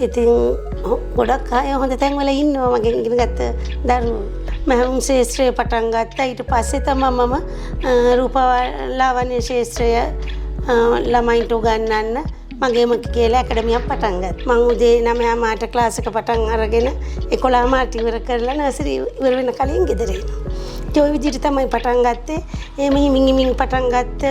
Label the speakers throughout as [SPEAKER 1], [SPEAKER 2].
[SPEAKER 1] ඉතින් ගොඩක් අය හොඳ තැන්වල ඉන්නවා මගෙන් ඉගෙන ගත්ත දරුවෝ. මම ශාස්ත්‍රයේ පටන් ගත්තා. ඊට පස්සේ තමයි මම රූපලාවන්‍ය ශාස්ත්‍රය ළමයින්ට උගන්වන්න මගේම කියලා ඇකඩමියක් පටන් ගත්තා. මම උදේ 9 මාට ක්ලාස් එක පටන් අරගෙන 11 මාට ඉවර කරලා නර්සරි ඉවර වෙන කලින් ගෙදර එනවා. ඒ විදිහට තමයි පටන් ගත්තේ. එහෙම හිමින් පටන් ගත්ත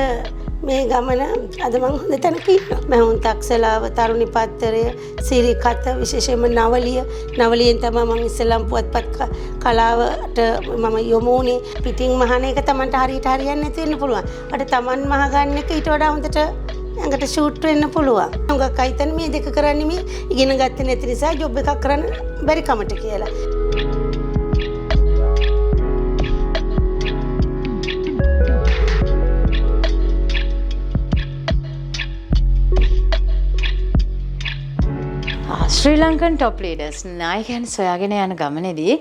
[SPEAKER 1] මේ ගමන අද මම හොඳ තැනක ඉන්නවා. මම තක්සලාව තරුණි පත්තරය සිරිකත විශේෂයෙන්ම නවලියෙන් තමයි මම ඉස්සෙල්ලාම පුවත්පත් කලාවට මම යොමු වුණේ. පිටින් මහන එක Tamanට හරියට හරියන්නේ නැති වෙන්න පුළුවන්. අර Taman මහ ගන්න එක ඊට වඩා හොඳට ඇඟට ෂූට් වෙන්න පුළුවන්. හුඟක් අය හිතන්නේ මේ දෙක කරන්නේ මේ ඉගෙන ගත්තේ නැති නිසා ජොබ් එකක් කරන්න බැරි කමට කියලා.
[SPEAKER 2] ශ්‍රී ලංකන් ටොප් ලීඩර්ස් නායකයන් සොයාගෙන යන ගමනේදී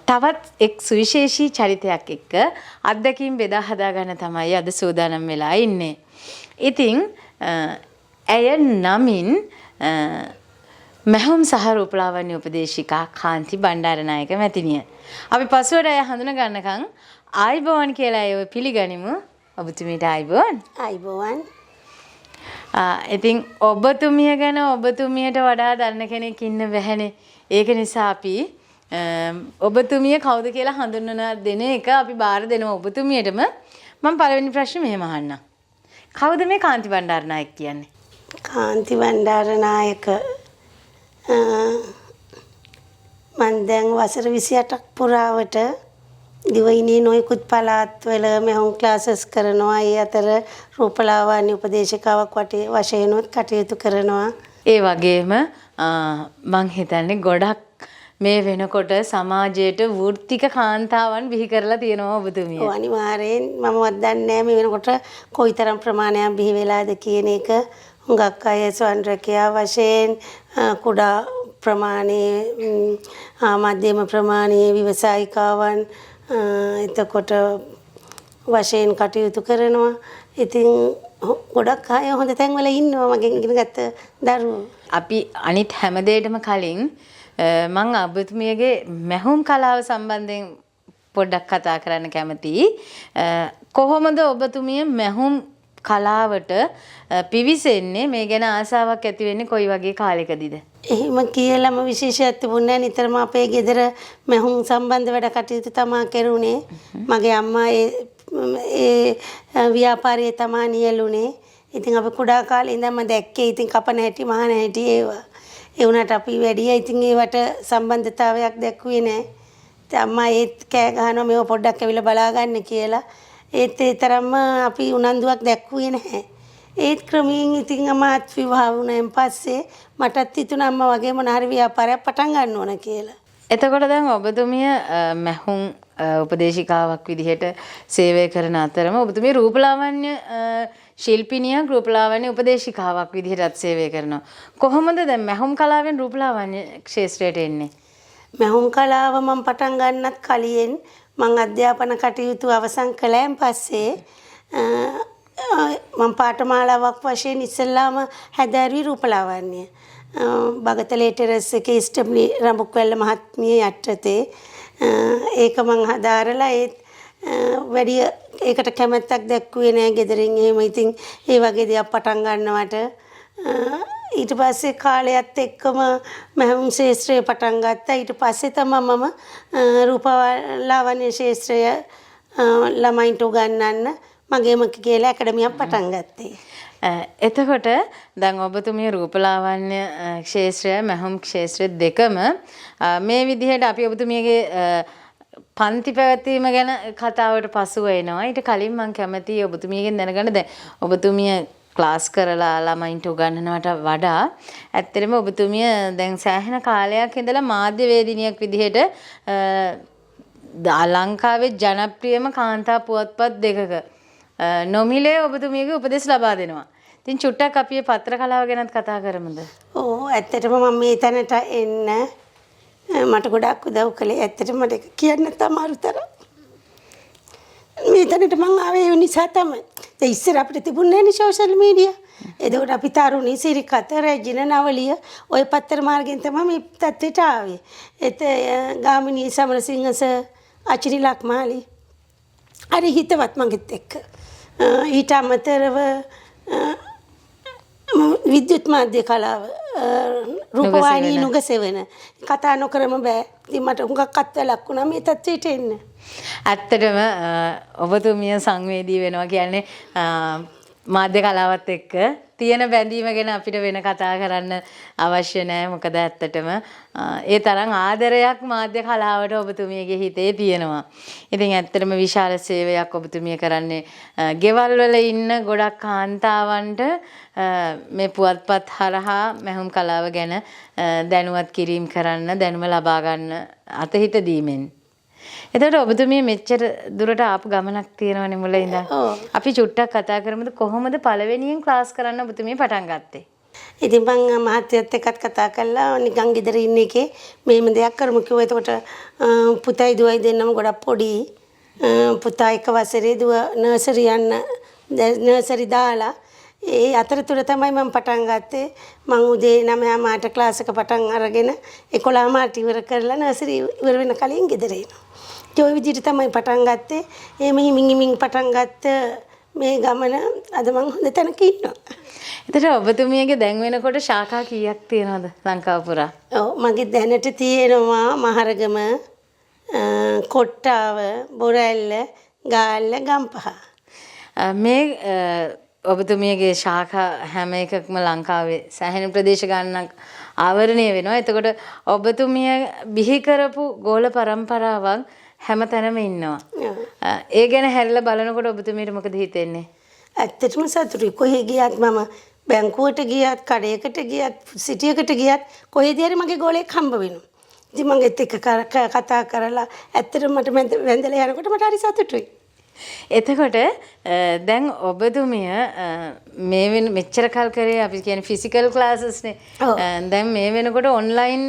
[SPEAKER 2] තවත් එක් සුවිශේෂී චරිතයක් එක්ක අත්දැකීම් බෙදා හදා ගන්න තමයි අද සූදානම් වෙලා ඉන්නේ. ඉතින් ඇය නමින් මහුම් සහ රූපලාවන්‍ය උපදේශිකා කාන්ති බණ්ඩාරනායක මැතිණිය. අපි පසුවට ඇය හඳුන ගන්නකම් ආයිබෝවන් කියලා ඇයව පිළිගනිමු. ඔබතුමීට ආයිබෝවන්.
[SPEAKER 1] ආයිබෝවන්.
[SPEAKER 2] ඉතින් ඔබතුමිය ගැන ඔබතුමියට වඩා දන්න කෙනෙක් ඉන්න බැහැනේ. ඒක නිසා අපි ඔබතුමිය කවුද කියලා හඳුන්වන දෙන එක අපි බාර දෙනවා ඔබතුමියටම. මම පළවෙනි ප්‍රශ්නේ මෙහෙම අහන්නම්. කවුද මේ කාන්ති බණ්ඩාරනායක කියන්නේ?
[SPEAKER 1] කාන්ති බණ්ඩාරනායක මම දැන් වසර 28ක් පුරාවට දිවයිනේ නොයෙකුත් පළාත්වල මෙහොම් ක්ලාසස් කරනවා. ඒ අතර රූපලාවන්‍ය උපදේශිකාවක් වශයෙන් කටයුතු කරනවා.
[SPEAKER 2] ඒ වගේම මං හිතන්නේ ගොඩක් මේ වෙනකොට සමාජයට වෘත්තික කාන්තාවන් බිහි කරලා තියෙනවා ඔබතුමිය.
[SPEAKER 1] ඔව් අනිවාර්යෙන්. මමවත් දන්නේ නැහැ මේ වෙනකොට කොයිතරම් ප්‍රමාණයක් බිහි වෙලාද කියන එක. හුඟක් අය ස්වයංරැකියා වශයෙන් කුඩා ප්‍රමාණයේ මධ්‍යම ප්‍රමාණයේ ව්‍යවසායිකාවන් එතකොට වශයෙන් කටයුතු කරනවා. ඉතින් ගොඩක් අය හොඳ තැන්වල ඉන්නවා මගෙන් ඉගෙන ගත්ත දරුවෝ.
[SPEAKER 2] අපි අනිත් හැම දෙයකටම කලින් මම ඔබතුමියගේ මහුම් කලාව සම්බන්ධයෙන් පොඩ්ඩක් කතා කරන්න කැමතියි. කොහොමද ඔබතුමිය මහුම් කලාවට පිවිසෙන්නේ? මේ ගැන ආසාවක් ඇති වෙන්නේ කොයි වගේ කාලෙකදීද?
[SPEAKER 1] එහෙම කියලාම විශේෂයක් තිබුණේ නැහැ. නිතරම අපේ ගෙදර මහුම් සම්බන්ධ වැඩ කටයුතු තමා කරුණේ. මගේ අම්මා ඒ ව්‍යාපාරයේ තමා නියලුනේ. ඉතින් අපි කුඩා කාලේ ඉඳන්ම දැක්කේ ඉතින් කපන හැටි මහන හැටි ඒවා. ඒ වුණාට අපි වැඩිය ඉතින් ඒවට සම්බන්ධතාවයක් දැක්ුවේ නැහැ. ඉතින් අම්මා ඒත් කෑ ගහනවා මේව පොඩ්ඩක් ඇවිල්ලා බලා ගන්න කියලා. ඒත් ඒ තරම්ම අපි උනන්දුවක් දැක්ුවේ නැහැ. ඒත් ක්‍රමයෙන් ඉතින් අමාත් විවාහ වුණාන් පස්සේ මටත් හිතුණා අම්මා වගේ මොන හරි ව්‍යාපාරයක් පටන් ගන්න ඕන කියලා.
[SPEAKER 2] එතකොට දැන් ඔබතුමිය මහුම් උපදේශිකාවක් විදිහට සේවය කරන අතරම ඔබතුමිය රූපලාවන්‍ය ශිල්පිනියක් රූපලාවන්‍ය උපදේශිකාවක් විදිහටත් සේවය කරනවා. කොහොමද දැන් මහුම් කලාවෙන් රූපලාවන්‍ය ක්ෂේත්‍රයට එන්නේ?
[SPEAKER 1] මහුම් කලාව මම පටන් ගන්නත් කලින් මම අධ්‍යාපන කටයුතු අවසන් කළාන් පස්සේ මම පාඨමාලාවක් වශයෙන් ඉස්සෙල්ලාම හැදෑරුවේ රූපලාවන්‍ය. බගතලේ ටෙරස් එකේ ස්ටම්ලි රඹුක්වැල්ල මහත්මිය යටතේ ඒක මං හදාරලා ඒත් වැඩි ඒකට කැමැත්තක් දැක්ුවේ නෑ ගෙදරින්. එහෙම ඉතින් ඒ වගේ දේවල් පටන් ගන්නවට ඊට පස්සේ කාලයත් එක්කම මහුම් ශාස්ත්‍රය පටන් ගත්තා. ඊට පස්සේ තමයි මම රූපලාවන්‍ය ශාස්ත්‍රය ළමයින්ට උගන්වන්න මගේම කියලා ඇකඩමියක් පටන් ගත්තේ.
[SPEAKER 2] එතකොට දැන් ඔබතුමිය රූපලාවන්‍ය ක්ෂේත්‍රය මහුම් ක්ෂේත්‍රය දෙකම මේ විදිහට අපි ඔබතුමියගේ පන්ති පැවැත්වීම ගැන කතාවට පසුව එනවා. ඊට කලින් මම කැමතියි ඔබතුමියගෙන් දැනගන්න දැන් ඔබතුමිය ක්ලාස් කරලා ළමයින්ට උගන්වනවට වඩා ඇත්තටම ඔබතුමිය දැන් සෑහෙන කාලයක් ඉඳලා මාධ්‍යවේදිනියක් විදිහට ලංකාවේ ජනප්‍රියම කාන්තා පුවත්පත් දෙකක නොමිලේ ඔබතුමියගේ උපදෙස් ලබා දෙනවා. ඉතින් චුට්ටක් අපි පත්‍ර කලාව ගැනත් කතා කරමුද?
[SPEAKER 1] ඔව් ඇත්තටම මම මේ තැනට එන්න මට ගොඩක් උදව් කළේ. ඇත්තටම මට කියන්න තමයි තරම්. මේ තැනට මම ආවේ ඒ නිසා තමයි. ඒ ඉස්සර අපිට තිබුණේ නැහැ නේ සෝෂල් මීඩියා. එතකොට අපි තරුණි සිරිකත රැජින නවලිය ওই පත්තර මාර්ගෙන් තමයි මේ තත්ත්වයට ආවේ. ගාමිණී සමරසිංහස අචිරි ලක්මාලි හරි හිතවත් මගෙත් එක්ක. ඊට අමතරව විද්‍යුත් මාධ්‍ය කලාව රූපවාහිනී නුගසෙවන කතා නොකරම බෑ. ඉතින් මට හුඟක් අත්වලක් වුණා මේ තත්ත්වයට එන්න.
[SPEAKER 2] ඇත්තටම ඔබතුමිය සංවේදී වෙනවා කියන්නේ මාධ්‍ය කලාවත් එක්ක තියෙන බැඳීම ගැන අපිට වෙන කතා කරන්න අවශ්‍ය නැහැ. මොකද ඇත්තටම ඒ තරම් ආදරයක් මාධ්‍ය කලාවට ඔබතුමියගේ හිතේ තියෙනවා. ඉතින් ඇත්තටම විශාල සේවයක් ඔබතුමිය කරන්නේ ගෙවල් වල ඉන්න ගොඩක් කාන්තාවන්ට මේ පුවත්පත් හරහා මැහුම් කලාව ගැන දැනුවත් කිරීම කරන්න, දැනුම ලබා ගන්න අතහිත දීමෙන්. එතකොට ඔබතුමිය මෙච්චර දුරට ආපු ගමනක් තියෙනවනේ මුල ඉඳන්. අපි චුට්ටක් කතා කරමුද කොහොමද පළවෙනියෙන් ක්ලාස් කරන්න ඔබතුමිය පටන් ගත්තේ?
[SPEAKER 1] ඉතින් මං මහත්තයත් එක්කත් කතා කළා නිකන් ගෙදර ඉන්න එකේ මෙහෙම දෙයක් කරමු කිව්වා. එතකොට පුතයි දුවයි දෙන්නම ගොඩක් පොඩි. පුතා එක වසරේ දුව නර්සරි යන්න නර්සරි දාලා ඒ අතරතුර තමයි මම පටන් ගත්තේ. මං උදේ 9 මාට ක්ලාස් එක පටන් අරගෙන 11 මාට ඉවර කරලා නර්සරි ඉවර වෙන කලින් ගෙදර එනවා. ඒ විදිහට තමයි පටන් ගත්තේ. එහෙම හිමින් පටන් ගත්ත මේ ගමන අද මං හොඳ තැනක ඉන්නවා.
[SPEAKER 2] එතකොට ඔබතුමියගේ දැන් වෙනකොට ශාඛා කීයක් තියෙනවද ලංකාව පුරා?
[SPEAKER 1] ඔව් මගේ දැනට තියෙනවා මහරගම, කොට්ටාව, බොරැල්ල, ගාල්ල, ගම්පහ.
[SPEAKER 2] මේ ඔබතුමියගේ ශාඛා හැම එකක්ම ලංකාවේ සෑහෙන ප්‍රදේශ ගණනක් ආවරණය වෙනවා. එතකොට ඔබතුමිය බිහි කරපු ගෝල પરම්පරාවක් හැම තැනම ඉන්නවා. ඒ ගැන හැරිලා බලනකොට ඔබතුමියට මොකද හිතෙන්නේ?
[SPEAKER 1] ඇත්තටම සතුටුයි. කොහේ ගියත් මම බැංකුවට ගියත්, කඩේකට ගියත්, සිටියකට ගියත් කොහේදී හරි මගේ ගෝලෙක් හම්බ වෙනවා. ඉතින් මම ඒත් එක්ක කතා කරලා ඇත්තටම මට වැඳලා යනකොට මට හරි සතුටුයි.
[SPEAKER 2] එතකොට දැන් ඔබතුමිය මේ මෙච්චර කල් කරේ අපි කියන්නේ ෆිසිකල් ක්ලාසස් නේ. දැන් මේ වෙනකොට ඔන්ලයින්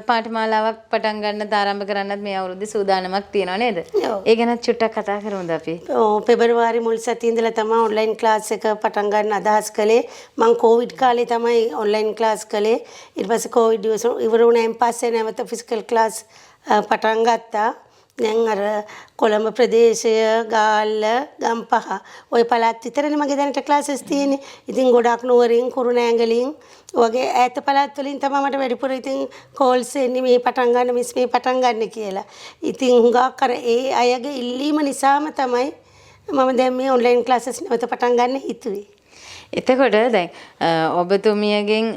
[SPEAKER 2] පාඨමාලාවක් පටන් ගන්නත් ආරම්භ කරන්නත් මේ අවුරුද්දේ සූදානමක් තියෙනව නේද? ඒ ගැන චුට්ටක් කතා කරමුද අපි?
[SPEAKER 1] ඔව් පෙබරවාරි මුල් සතියේ ඉඳලා තමයි ඔන්ලයින් ක්ලාස් එක පටන් ගන්න අදහස් කළේ. මම කොවිඩ් කාලේ තමයි ඔන්ලයින් ක්ලාස් කළේ. ඊට පස්සේ කොවිඩ් ඉවර වුණායින් පස්සේ නැවත ෆිසිකල් ක්ලාස් පටන් ගත්තා. දැන් අර කොළඹ ප්‍රදේශය, ගාල්ල, ගම්පහ ওই පළාත් විතරනේ මගේ දැනට ක්ලාසස් තියෙන්නේ. ඉතින් ගොඩක් නුවරින්, කුරුණෑගලින් වගේ ඈත පළාත් වලින් තමයි මට වැඩිපුර ඉතින් කෝල්ස් එන්නේ මේ පටන් ගන්න, මිස් මේ පටන් ගන්න කියලා. ඉතින් හුඟක් අර ඒ අයගේ ඉල්ලීම නිසාම තමයි මම දැන් මේ ඔන්ලයින් ක්ලාසස් නැවත පටන් ගන්න හිතුවේ.
[SPEAKER 2] එතකොට දැන් ඔබතුමියගෙන්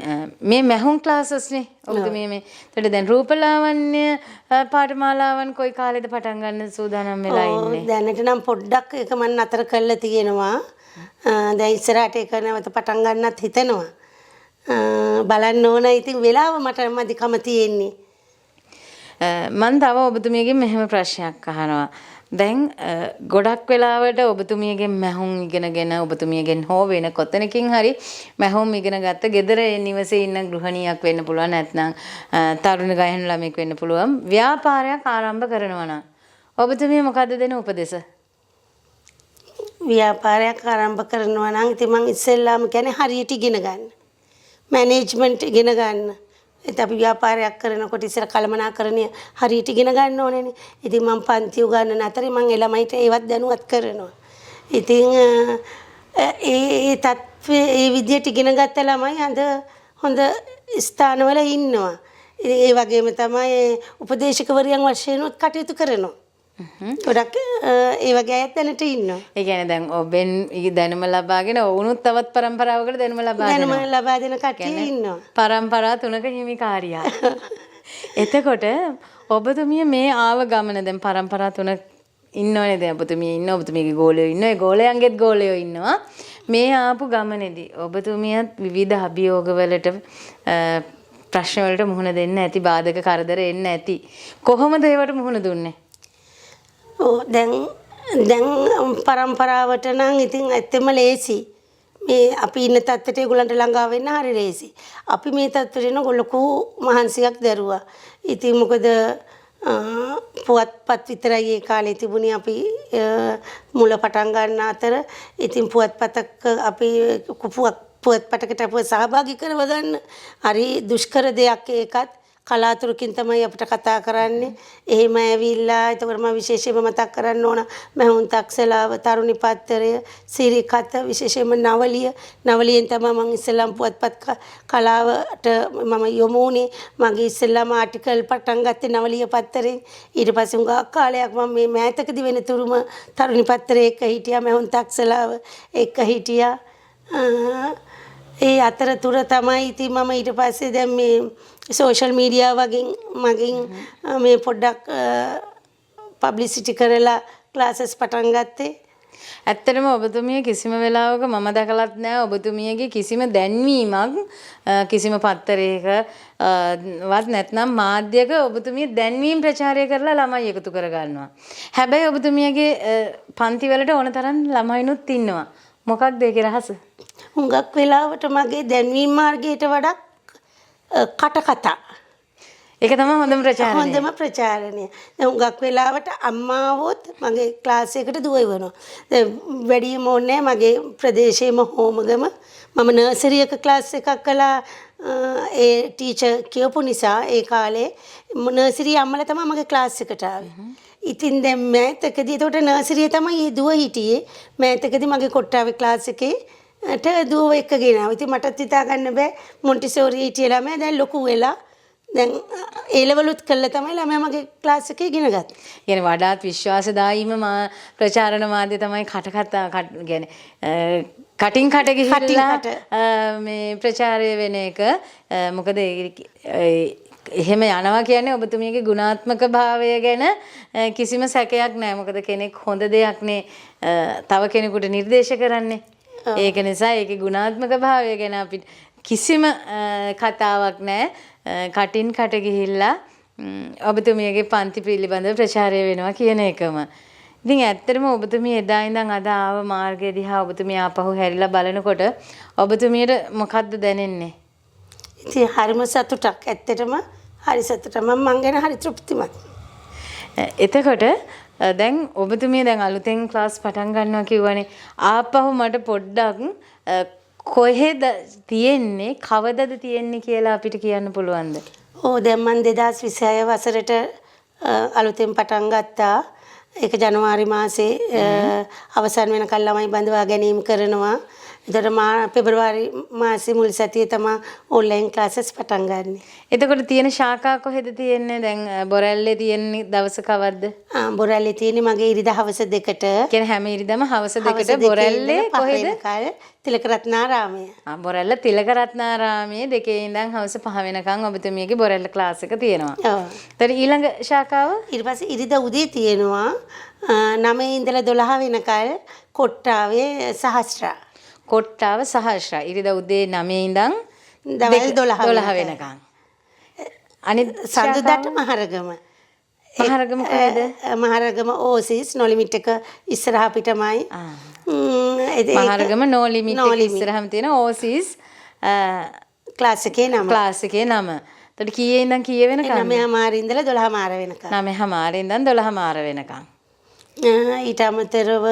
[SPEAKER 2] මේ මැහුම් ක්ලාසස් නේ ඔබතුමිය මේ. එතකොට දැන් රූපලාවන්‍ය පාඨමාලාවන් කොයි කාලෙද පටන් ගන්න සූදානම් වෙලා ඉන්නේ?
[SPEAKER 1] දැනට නම් පොඩ්ඩක් ඒක මම නතර කරලා තියෙනවා. දැන් ඉස්සරහට ඒක නැවත පටන් ගන්නත් හිතෙනවා. බලන්න ඕන. ඉතින් වෙලාව මට මදිකම තියෙන්නේ.
[SPEAKER 2] මම තව ඔබතුමියගෙන් මෙහෙම ප්‍රශ්නයක් අහනවා. දැන් ගොඩක් වෙලාවට ඔබතුමියගෙන් මැහුම් ඉගෙනගෙන ඔබතුමියගෙන් හෝ වෙන කොතනකින් හරි මැහුම් ඉගෙන ගත්ත ගෙදර නිවසේ ඉන්න ගෘහණියක් වෙන්න පුළුවන්, නැත්නම් තරුණ ගෑනු ළමෙක් වෙන්න පුළුවන්. ව්‍යාපාරයක් ආරම්භ කරනවා නම් ඔබතුමිය මොකද්ද දෙන උපදෙස?
[SPEAKER 1] ව්‍යාපාරයක් ආරම්භ කරනවා නම් ඉතින් මම ඉස්සෙල්ලාම කියන්නේ හරියට ඉගෙන ගන්න. මැනේජ්මන්ට් ඉගෙන ගන්න. ඒත් අපි ව්‍යාපාරයක් කරනකොට ඉස්සර කළමනාකරණය හරියට ඉගෙන ගන්න ඕනේනේ. ඉතින් මම පන්ති උගන්නන අතරේ මම ළමයිට ඒවත් දැනුවත් කරනවා. ඉතින් ඒ තත්ත්වයේ ඒ විදියට ඉගෙන ගත්ත ළමයි අද හොඳ ස්ථානවල ඉන්නවා. ඉතින් ඒ වගේම තමයි උපදේශකවරියන් වශයෙන් උත් කටයුතු කරනවා. ගොඩක් ඒ වගේ අයත් දැනට ඉන්නවා.
[SPEAKER 2] ඒ කියන්නේ දැන් ඔබෙන් දැනුම ලබාගෙන වුණුත් තවත් પરම්පරාවකට දැනුම
[SPEAKER 1] ලබා දෙන කට්ටිය ඉන්නවා.
[SPEAKER 2] પરම්පරා තුනක හිමිකාරියා. එතකොට ඔබතුමිය මේ ආව ගමන දැන් પરම්පරා තුනක් ඉන්නවනේ. දැන් ඔබතුමිය ඉන්න, ඔබතුමියගේ ගෝලයෝ ඉන්නවා, ඒ ගෝලයන්ගේත් ගෝලයෝ ඉන්නවා. මේ ආපු ගමනේදී ඔබතුමියත් විවිධ අභියෝගවලට ප්‍රශ්න වලට මුහුණ දෙන්න ඇති, බාධක කරදර එන්න ඇති. කොහොමද ඒවට මුහුණ දුන්නේ?
[SPEAKER 1] දැන් પરම්පරාවට නම් ඉතින් ඇත්තම ලේසි. මේ අපි ඉන්න තත්ත්වයට ඒගොල්ලන්ට ළඟා වෙන්න හරි ලේසි. අපි මේ තත්ත්වයට එන ලොකු මහන්සියක් දැරුවා. ඉතින් මොකද පුවත්පත් විතරයි ඒ කාලේ තිබුණේ. අපි මුල පටන් ගන්න අතර ඉතින් පුවත්පතක් අපි පුවත්පතකට අපව සහභාගී කරව ගන්න. හරි දුෂ්කර දෙයක් ඒකත්. කලාතුරකින් තමයි අපිට කතා කරන්නේ. එහෙම ඇවිල්ලා එතකොට මම විශේෂයෙන්ම මතක් කරන්න ඕන මහුන් තක්සලාව තරුණි පත්තරය සිරිකත විශේෂයෙන්ම නවලියෙන් තමයි මම ඉස්සෙල්ලාම පුවත්පත් කලාවට මම යොමු වුණේ. මගේ ඉස්සෙල්ලාම ආටිකල් පටන් ගත්තේ නවලිය පත්තරෙන්. ඊට පස්සේ උඟා කාලයක් මම මේ මෑතකදී වෙන තුරුම තරුණි පත්තරේ එක්ක හිටියා. මහුන් තක්සලාව එක්ක හිටියා. ඒ අතරතුර තමයි ඉතින් මම ඊට පස්සේ දැන් මේ සෝෂල් මීඩියා මගින් මේ පොඩ්ඩක් පබ්ලිසිටි කරලා ක්ලාසස් පටන් ගත්තේ.
[SPEAKER 2] ඇත්තටම ඔබතුමිය කිසිම වෙලාවක මම දැකලත් නැහැ ඔබතුමියගේ කිසිම දැන්වීමක් කිසිම පත්තරයක වත් නැත්නම් මාධ්‍යක ඔබතුමිය දැන්වීම් ප්‍රචාරය කරලා ළමයි එකතු කරගන්නවා. හැබැයි ඔබතුමියගේ පන්ති වලට ඕන තරම් ළමයිනුත් ඉන්නවා. මොකක්ද ඒකේ රහස?
[SPEAKER 1] හුඟක් වෙලාවට මගේ දැන්වීම් මාර්ගයට වඩා කටකතා.
[SPEAKER 2] ඒක තමයි හොඳම ප්‍රචාරණය.
[SPEAKER 1] හොඳම ප්‍රචාරණය. දැන් හුඟක් වෙලාවට අම්මාවොත් මගේ ක්ලාස් එකට දුව එවනවා. දැන් වැඩිම ඕනේ මගේ ප්‍රදේශයේම හෝමගම මම නර්සරි එක ක්ලාස් එකක් කළා. ඒ ටීචර් කියපු නිසා ඒ කාලේ නර්සරි අම්මලා තමයි මගේ ක්ලාස් එකට ආවේ. ඉතින් දැන් මෑතකදී එතකොට නර්සරියේ තමයි මේ දුව හිටියේ. මෑතකදී මගේ කොට්ටාවේ ක්ලාස් එකේට දුව එක්කගෙන ආවා. ඉතින් මටත් හිතා ගන්න බෑ මොන්ටිසෝරි හිටිය ළමයා දැන් ලොකු වෙලා දැන් ඒ ලෙවලුත් කළා තමයි ළමයා මගේ ක්ලාස් එකේ ඉගෙන ගත්තේ.
[SPEAKER 2] يعني වඩාත් විශ්වාසදායීම ප්‍රචාරණ මාධ්‍ය තමයි කටකතා يعني කටින් කට ගිහිල්ලා මේ ප්‍රචාරය වෙන එක. මොකද එහෙම යනවා කියන්නේ ඔබතුමියගේ ගුණාත්මක භාවය ගැන කිසිම සැකයක් නැහැ. මොකද කෙනෙක් හොඳ දෙයක් නේ තව කෙනෙකුට නිර්දේශ කරන්නේ. ඒක නිසා ඒකේ ගුණාත්මක භාවය ගැන අපිට කිසිම කතාවක් නැහැ. කටින් කට ගිහිල්ලා ඔබතුමියගේ පන්ති පිළිබඳව ප්‍රචාරය වෙනවා කියන එකම. ඉතින් ඇත්තටම ඔබතුමිය එදා ඉඳන් අද ආව මාර්ගය දිහා ඔබතුමිය ආපහු හැරිලා බලනකොට ඔබතුමියට මොකද්ද දැනෙන්නේ?
[SPEAKER 1] ඉතින් හරිම සතුටක්. ඇත්තටම හරි සතුටක්. මම ගැන හරි තෘප්තිමත්.
[SPEAKER 2] එතකොට දැන් ඔබතුමිය දැන් අලුතෙන් ක්ලාස් පටන් ගන්නවා කිව්වනේ. ආපහු මට පොඩ්ඩක් කොහෙද තියෙන්නේ කවදද තියෙන්නේ කියලා අපිට කියන්න පුළුවන්ද?
[SPEAKER 1] ඔව් දැන් මම 2026 වසරට අලුතෙන් පටන් ගත්තා. ඒක ජනවාරි මාසේ අවසන් වෙනකල් ළමයි බඳවා ගැනීම කරනවා. එතකොට පෙබරවාරි මාසේ මුල් සතියේ තමයි ඔන්ලයින් ක්ලාසස් පටන් ගන්න.
[SPEAKER 2] එතකොට තියෙන ශාඛා කොහෙද තියෙන්නේ? දැන් බොරැල්ලේ තියෙන්නේ දවස කවද්ද?
[SPEAKER 1] බොරැල්ලේ තියෙන්නේ මගේ ඉරිදා හවස 2ට.
[SPEAKER 2] කියන්නේ හැම ඉරිදම හවස 2ට බොරැල්ලේ කොහෙද?
[SPEAKER 1] තිලකරත්නාරාමයේ.
[SPEAKER 2] බොරැල්ල තිලකරත්නාරාමයේ 2 ඉඳන් හවස 5 වෙනකන් ඔබතුමියගේ බොරැල්ල ක්ලාස් එක තියෙනවා.
[SPEAKER 1] ඔව්.
[SPEAKER 2] ඊට ඊළඟ ශාඛාව
[SPEAKER 1] ඊට පස්සේ ඉරිදා උදේ තියෙනවා 9 ඉඳලා 12 වෙනකල් කොට්ටාවේ සහස්ත්‍රා.
[SPEAKER 2] කොට්ටාව සහස්‍රා ඉරිදා උදේ 9 ඉඳන්
[SPEAKER 1] දවල් 12
[SPEAKER 2] වෙනකන්. අනිත්
[SPEAKER 1] සඳුදාට මහරගම.
[SPEAKER 2] මහරගම කොහෙද?
[SPEAKER 1] මහරගම ඕසිස් නොලිමිට් එක ඉස්සරහා පිටමයි.
[SPEAKER 2] මහරගම නොලිමිට් එක ඉස්සරහම තියෙන ඕසිස්
[SPEAKER 1] ක්ලාස් එකේ නම.
[SPEAKER 2] ක්ලාස් එකේ නම. එතකොට කීයේ ඉඳන් කීයේ වෙනකන්?
[SPEAKER 1] 9:00 ඉඳලා 12:00 වෙනකන්.
[SPEAKER 2] 9:00 ඉඳන් 12:00 වෙනකන්.
[SPEAKER 1] ඊට අමතරව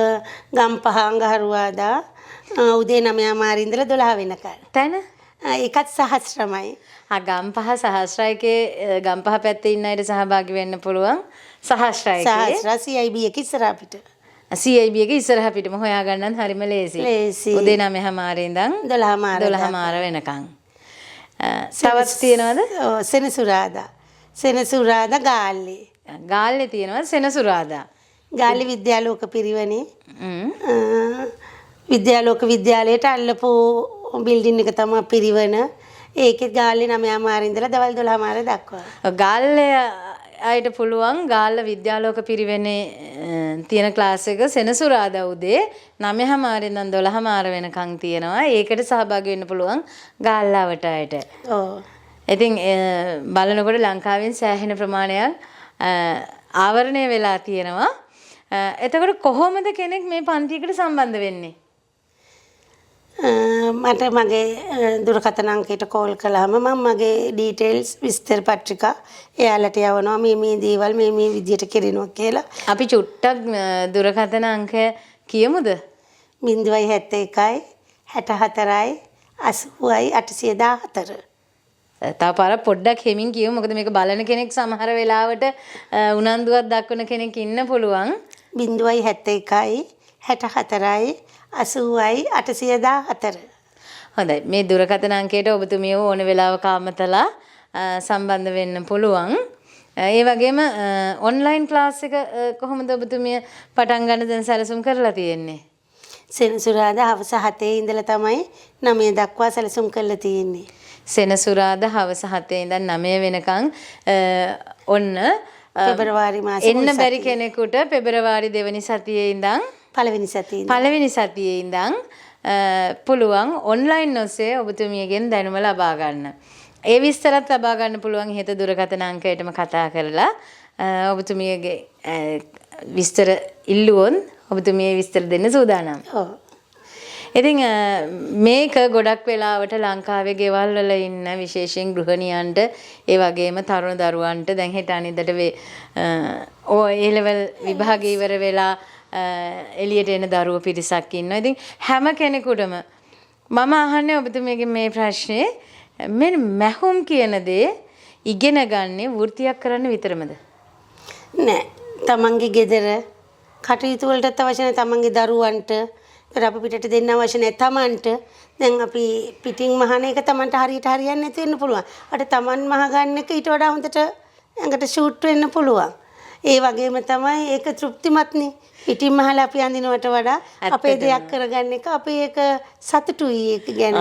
[SPEAKER 1] ගම්පහ අඟහරුවාදා උදේ 9:00 ඉඳලා 12 වෙනකල්.
[SPEAKER 2] තැන?
[SPEAKER 1] ඒකත් සහස්‍රමයි.
[SPEAKER 2] ගම්පහ සහස්‍රයිකේ ගම්පහ පැත්තේ ඉන්න අයට සහභාගී වෙන්න පුළුවන්. සහස්‍රයිකේ
[SPEAKER 1] CIB එක ඉස්සරහ පිට.
[SPEAKER 2] CIB එක ඉස්සරහ පිටම හොයාගන්නත් හරිම ලේසි. උදේ 9:00 ඉඳන් 12:00 වෙනකන්. තවත් තියෙනවද?
[SPEAKER 1] සෙනසුරාදා. සෙනසුරාදා ගාල්ලේ.
[SPEAKER 2] ගාල්ලේ තියෙනවා සෙනසුරාදා.
[SPEAKER 1] ගාල්ලේ විද්‍යාලෝක පිරිවෙනේ. විද්‍යාලෝක විද්‍යාලයට අල්ලපු බිල්ඩින් එක තමයි පිරිවන. ඒකේ ගාල්ලේ 9:00 ඉඳලා දවල් 12:00 දක්වා.
[SPEAKER 2] ගාල්ලේ අයට පුළුවන් ගාල්ල විද්‍යාලෝක පිරිවෙනේ තියෙන ක්ලාස් එක සෙනසුරාදා උදේ 9:00 ඉඳන් 12:00 වෙනකන් තියෙනවා. ඒකට සහභාගී වෙන්න පුළුවන් ගාල්ලාවට අයට.
[SPEAKER 1] ඔව්.
[SPEAKER 2] ඉතින් බලනකොට ලංකාවෙන් සෑහෙන ප්‍රමාණයක් ආවරණය වෙලා තියෙනවා. එතකොට කොහොමද කෙනෙක් මේ පන්තියකට සම්බන්ධ වෙන්නේ?
[SPEAKER 1] මට මගේ දුරකථන අංකයට කෝල් කළාම මම මගේ ඩීටේල්ස් විස්තර පත්‍රිකා එයාලට යවනවා මේ දේවල් මේ විදියට කරනවා කියලා.
[SPEAKER 2] අපි චුට්ටක් දුරකථන අංකය කියමුද?
[SPEAKER 1] 071 64 80යි 814.
[SPEAKER 2] තව පාර පොඩ්ඩක් හෙමින් කියමු. මොකද මේක බලන කෙනෙක් සමහර වෙලාවට උනන්දුවක් දක්වන කෙනෙක් ඉන්න පුළුවන්.
[SPEAKER 1] 0.71යි 64යි 80යි 814.
[SPEAKER 2] හොඳයි. මේ දුරකථන අංකයට ඔබතුමියව ඕන වෙලාවක අමතලා සම්බන්ධ වෙන්න පුළුවන්. ඒ වගේම ඔන්ලයින් ක්ලාස් එක කොහොමද ඔබතුමිය පටන් ගන්න දැන් සැලසුම් කරලා තියෙන්නේ?
[SPEAKER 1] සෙනසුරාදා හවස 7 ඉඳලා තමයි 9 දක්වා සැලසුම් කරලා තියෙන්නේ.
[SPEAKER 2] සෙනසුරාදා හවස 7 ඉඳන් 9 වෙනකන් ඔන්න
[SPEAKER 1] පෙබරවාරි මාසේ
[SPEAKER 2] එන්න බැරි කෙනෙකුට පෙබරවාරි 2 වෙනි සතියේ ඉඳන් පළවෙනි සතියේ ඉඳන් පුළුවන් ඔන්ලයින් ඔස්සේ ඔබතුමියගෙන් දැනුම ලබා ගන්න. ඒ විස්තරත් ලබා ගන්න පුළුවන් ඉහත දුරකථන අංකයටම කතා කරලා ඔබතුමියගේ විස්තර ඉල්ලුවොත් ඔබතුමිය විස්තර දෙන්න සූදානම්.
[SPEAKER 1] ඔව්.
[SPEAKER 2] ඉතින් මේක ගොඩක් වෙලාවට ලංකාවේ ගෙවල් වල ඉන්න විශේෂයෙන් ගෘහණියන්ට ඒ වගේම තරුණ දරුවන්ට දැන් හෙට අනිද්දාට ඒ ලෙවල් විභාගය ඉවර වෙලා එළියට එන දරුවෝ පිරිසක් ඉන්නවා. ඉතින් හැම කෙනෙකුටම මම අහන්නේ ඔබතුමියගේ මේ ප්‍රශ්නේ මේ මැහුම් කියන දේ ඉගෙන ගන්නේ වෘත්තියක් කරන්න විතරමද?
[SPEAKER 1] නෑ. තමන්ගේ ගෙදර කටයුතු වලට අවශ්‍ය නැහැ තමන්ගේ දරුවන්ට. ඒත් අපි පිටට දෙන්න අවශ්‍ය නැහැ තමන්ට. දැන් අපි පිටින් මහන එක තමන්ට හරියට හරියන්නේ නැති වෙන්න පුළුවන්. අර තමන් මහ ගන්න එක ඊට වඩා හොඳට ඇඟට ෂූට් වෙන්න පුළුවන්. ඒ වගේම තමයි ඒක තෘප්තිමත්නේ. පිටින් මහලා අපි අඳිනවට වඩා අපේ දෙයක් කරගන්න එක අපි ඒක සතුටුයි ඒක ගැන.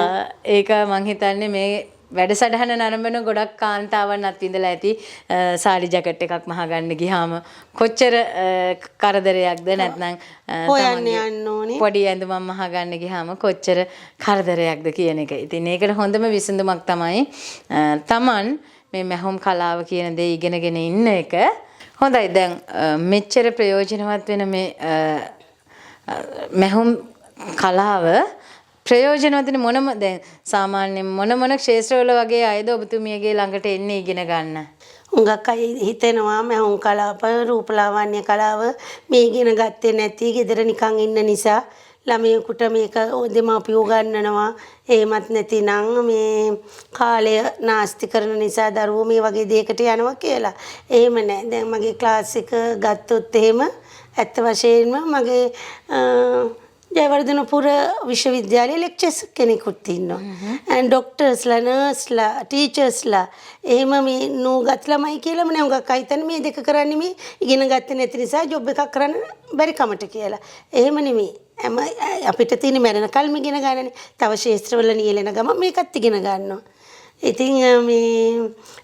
[SPEAKER 2] ඒක මං හිතන්නේ මේ වැඩසටහන නරඹන ගොඩක් කාන්තාවන් අත්විඳලා ඇති සාලි ජැකට් එකක් මහගන්න ගියාම කොච්චර කරදරයක්ද නැත්නම්
[SPEAKER 1] හොයන්න යන්න ඕනේ
[SPEAKER 2] පොඩි ඇඳුමක් මහගන්න ගියාම කොච්චර කරදරයක්ද කියන එක. ඉතින් ඒකට හොඳම විසඳුමක් තමයි Taman මේ මැහුම් කලාව කියන දේ ඉගෙනගෙන ඉන්න එක. හොඳයි. දැන් මෙච්චර ප්‍රයෝජනවත් වෙන මේ මැහුම් කලාව ප්‍රයෝජනවත් මොනම දැන් සාමාන්‍යයෙන් මොන ක්ෂේත්‍රවල වගේ අයද ඔබතුමියගේ ළඟට එන්නේ ඉගෙන ගන්න?
[SPEAKER 1] හුඟක් අය හිතෙනවා මැහුම් කලාව රූපලාවන්‍ය කලාව මේ ඉගෙන ගත්තේ නැති ගෙදර නිකන් ඉන්න නිසා ළමයෙකුට මේක දෙමාපියෝ ගන්නනවා. එහෙමත් නැතිනම් මේ කාලය නාස්ති කරන නිසා දරුවෝ මේ වගේ දෙයකට යනවා කියලා. එහෙම නැහැ. දැන් මගේ ක්ලාස් එක ගත්තොත් එහෙම ඇත්ත වශයෙන්ම මගේ ජයවර්ධනපුර විශ්වවිද්‍යාලයේ ලෙක්චර්ස් කෙනෙකුත් ඉන්නවා. ඩොක්ටර්ස්ලා, නර්ස්ලා, ටීචර්ස්ලා එහෙම මේ නූගත් ළමයි කියලාම නේ උගක් අයිතන මේ දෙක කරන්නේ මේ ඉගෙන ගත්තේ නැති නිසා ජොබ් එකක් කරන්න බැරි කමට කියලා. එහෙම නෙමෙයි. අපිට තියෙන මරණ කල්ම ඉගෙන ගන්නනේ. තව ශාස්ත්‍රවල නියැලෙන ගම මේකත් ඉගෙන ගන්නවා. ඉතින්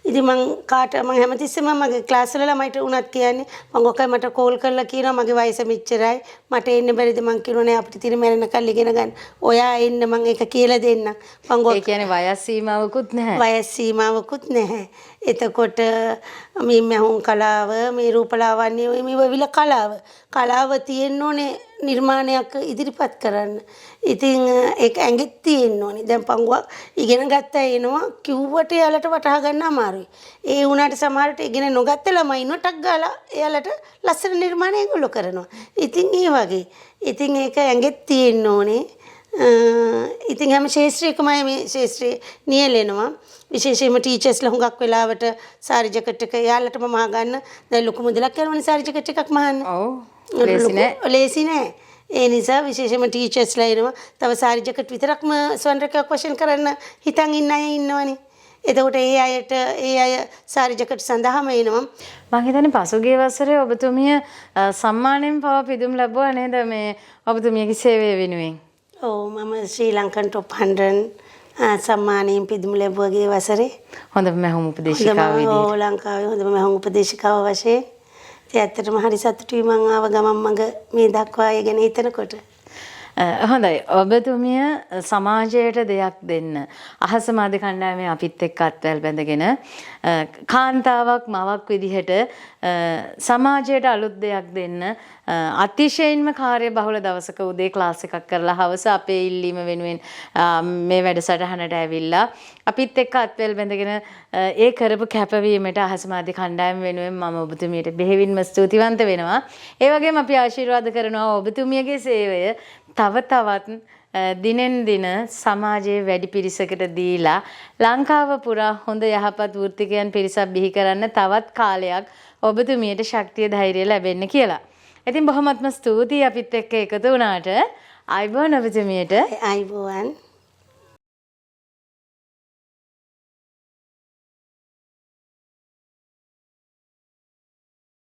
[SPEAKER 1] මම හැමතිස්සෙම මගේ ක්ලාස් වල ළමයිට උනත් කියන්නේ මම ඔකයි මට කෝල් කරලා කියනවා මගේ වයස මෙච්චරයි මට එන්න බැරිද මං කියනවා නෑ අපිට තියෙන මරණ කල් ඉගෙන ගන්න. ඔයා එන්න මම ඒක කියලා දෙන්නම්.
[SPEAKER 2] ඒ කියන්නේ වයස් සීමාවකුත් නැහැ.
[SPEAKER 1] වයස් සීමාවකුත් නැහැ. එතකොට මේ මැහුම් කලාව මේ රූපලාවන්‍ය මේ වවිල කලාව තියෙන්න ඕනේ නිර්මාණයක් ඉදිරිපත් කරන්න. ඉතින් ඒක ඇඟෙත් තියෙන්න ඕනේ. දැන් පංගුවක් ඉගෙන ගත්තා එනවා කිව්වට එයාලට වටහා ගන්න අමාරුයි. ඒ වුණාට සමහරට ඉගෙන නොගත්ත ළමයි ඉන්නව ටක් ගාලා එයාලට ලස්සන නිර්මාණ ඒගොල්ලෝ කරනවා. ඉතින් ඒ වගේ. ඉතින් ඒක ඇඟෙත් තියෙන්න ඕනේ. ඉතින් හැම ශාස්ත්‍රයකම මේ ශාස්ත්‍රයේ නියැලෙනවා. විශේෂයෙන්ම ටීචර්ස්ලා හුඟක් වෙලාවට සාරි ජැකට් එක යාලටම මහ ගන්න. දැන් ලොකු මුදලක් යනවනේ සාරි ජැකට් එකක් මහන්න.
[SPEAKER 2] ඔව්. ලේසි නෑ.
[SPEAKER 1] ඒ නිසා විශේෂයෙන්ම ටීචර්ස්ලා එනවා. තව සාරි ජැකට් විතරක්ම ස්වර්ණරේඛාවක් වශයෙන් කරන්න හිතන් ඉන්න අය ඉන්නවනේ. එතකොට ඒ අය සාරි ජැකට් සඳහාම එනවා.
[SPEAKER 2] මම හිතන්නේ පසුගිය වසරේ ඔබතුමිය සම්මානයෙන් පවා පිදුම් ලැබුවා නේද මේ ඔබතුමියගේ සේවය වෙනුවෙන්?
[SPEAKER 1] ඔව් මම ශ්‍රී ලංකන් ටොප් 100 සම්මානයෙන් පිදුම් ලැබුවා ගිය වසරේ.
[SPEAKER 2] හොඳම මැහුම් උපදේශිකාව විදිහට.
[SPEAKER 1] ඔව් ලංකාවේ හොඳම මැහුම් උපදේශිකාව වශයෙන්. ඒ ඇත්තටම හරි සතුටුයි මං ආව ගමන් මඟ මේ දක්වා ඒ ගැන හිතනකොට.
[SPEAKER 2] හොඳයි. ඔබතුමිය සමාජයට දෙයක් දෙන්න. අහස මාධ්‍ය කණ්ඩායමේ අපිත් එක්ක අත්වැල් බැඳගෙන කාන්තාවක් මවක් විදිහට සමාජයට අලුත් දෙයක් දෙන්න අතිශයින්ම කාර්යබහුල දවසක උදේ ක්ලාස් එකක් කරලා හවස අපේ ඉල්ලීම වෙනුවෙන් මේ වැඩසටහනට ඇවිල්ලා අපිත් එක්ක අත්වැල් බැඳගෙන ඒ කරපු කැපවීමට අහස මාධ්‍ය කණ්ඩායම වෙනුවෙන් මම ඔබතුමියට බෙහෙවින්ම ස්තුතිවන්ත වෙනවා. ඒ වගේම අපි ආශිර්වාද කරනවා ඔබතුමියගේ සේවය තව තවත් දිනෙන් දින සමාජයේ වැඩි පිරිසකට දීලා ලංකාව පුරා හොඳ යහපත් වෘත්තිකයන් පිරිසක් බිහි කරන්න තවත් කාලයක් ඔබතුමියට ශක්තිය ධෛර්යය ලැබෙන්න කියලා. ඉතින් බොහොමත්ම ස්තුතියි අපිත් එක්ක එකතු වුණාට. අයිබෝන් ඔබතුමියට.
[SPEAKER 1] අයිබෝවන්.